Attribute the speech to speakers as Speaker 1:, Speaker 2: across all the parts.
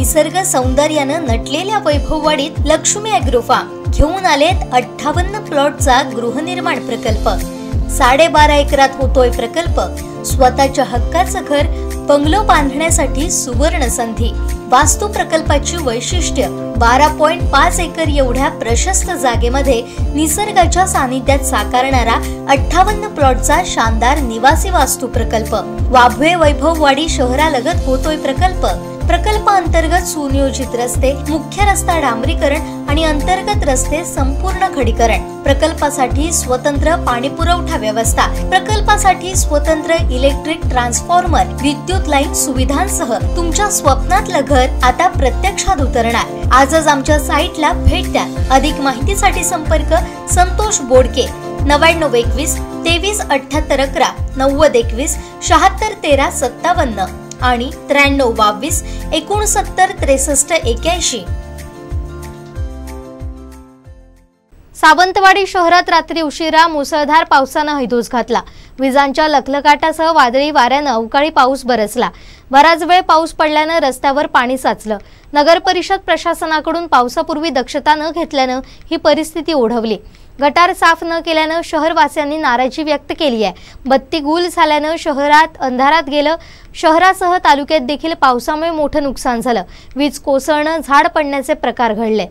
Speaker 1: निसर्ग सौंदर्यानं नटलेल्या वैभववाडीत Lakshmi agro form घेऊन आलेत 58 प्लॉटचा गृहनिर्माण प्रकल्प। 12.5 एकरात होतोय प्रकल्प। स्वतःच्या हक्काचं घर बंगलो बांधण्यासाठी सुवर्ण संधी। वास्तू प्रकल्पाची वैशिष्ट्य 12.5 एकर एवढ्या प्रशस्त जागेमध्ये निसर्गाच्या सानिध्यात साकारणारा 58 प्लॉटचा शानदार निवासी वास्तू प्रकल्प। वाभवे वैभववाडी शहरालगत होतोय प्रकल्प। प्रकल्पाअंतर्गत सुनियोजित रस्ते, मुख्य रस्ता डांबरीकरण आणि अंतर्गत रस्ते संपूर्ण खडीकरण। प्रकल्पासाठी स्वतंत्र पाणी पुरवठा व्यवस्था, प्रकल्पासाठी स्वतंत्र इलेक्ट्रिक ट्रान्सफॉर्मर, विद्युत लाईन सुविधांसह तुमच्या स्वप्नातलं घर आता प्रत्यक्षात उतरणार। आजच आमच्या साईटला भेट द्या। अधिक माहितीसाठी संपर्क संतोष बोडके 9921 2378 11 9021 76 13 57 आणि 9322 69 63 81।
Speaker 2: सावंतवाडी शहरात रात्री उशिरा मुसळधार पावसाने हैदोस घातला। विजांच्या लखलखाटासह वादळी वाऱ्याने अवकाळी पाऊस बरसला। बराच वेळ पाऊस पडल्याने रस्त्यावर पाणी साचलं। नगर परिषद प्रशासनाकडून पावसापूर्वी दक्षता न घेतल्याने ही परिस्थिती ओढवली। गटार साफ न केल्याने शहरवासियांनी नाराजी व्यक्त केली आहे। बत्ती गुल झाल्याने शहरात अंधारात गेलं। शहरासह तालुक्यात देखील पावसामुळे मोठं नुकसान झालं। वीज कोसळणं, झाड पडण्याचे प्रकार घडले।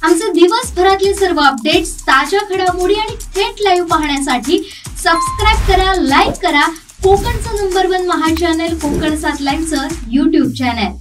Speaker 1: आमचे दिवसभरातले सर्व अपडेट्स, ताज्या घडामोडी आणि थेट लाईव्ह पाहण्यासाठी सबस्क्राइब करा, लाईक करा कोकणचं नंबर 1 महा चॅनल कोकण 7 लाईव्हचं YouTube चॅनल।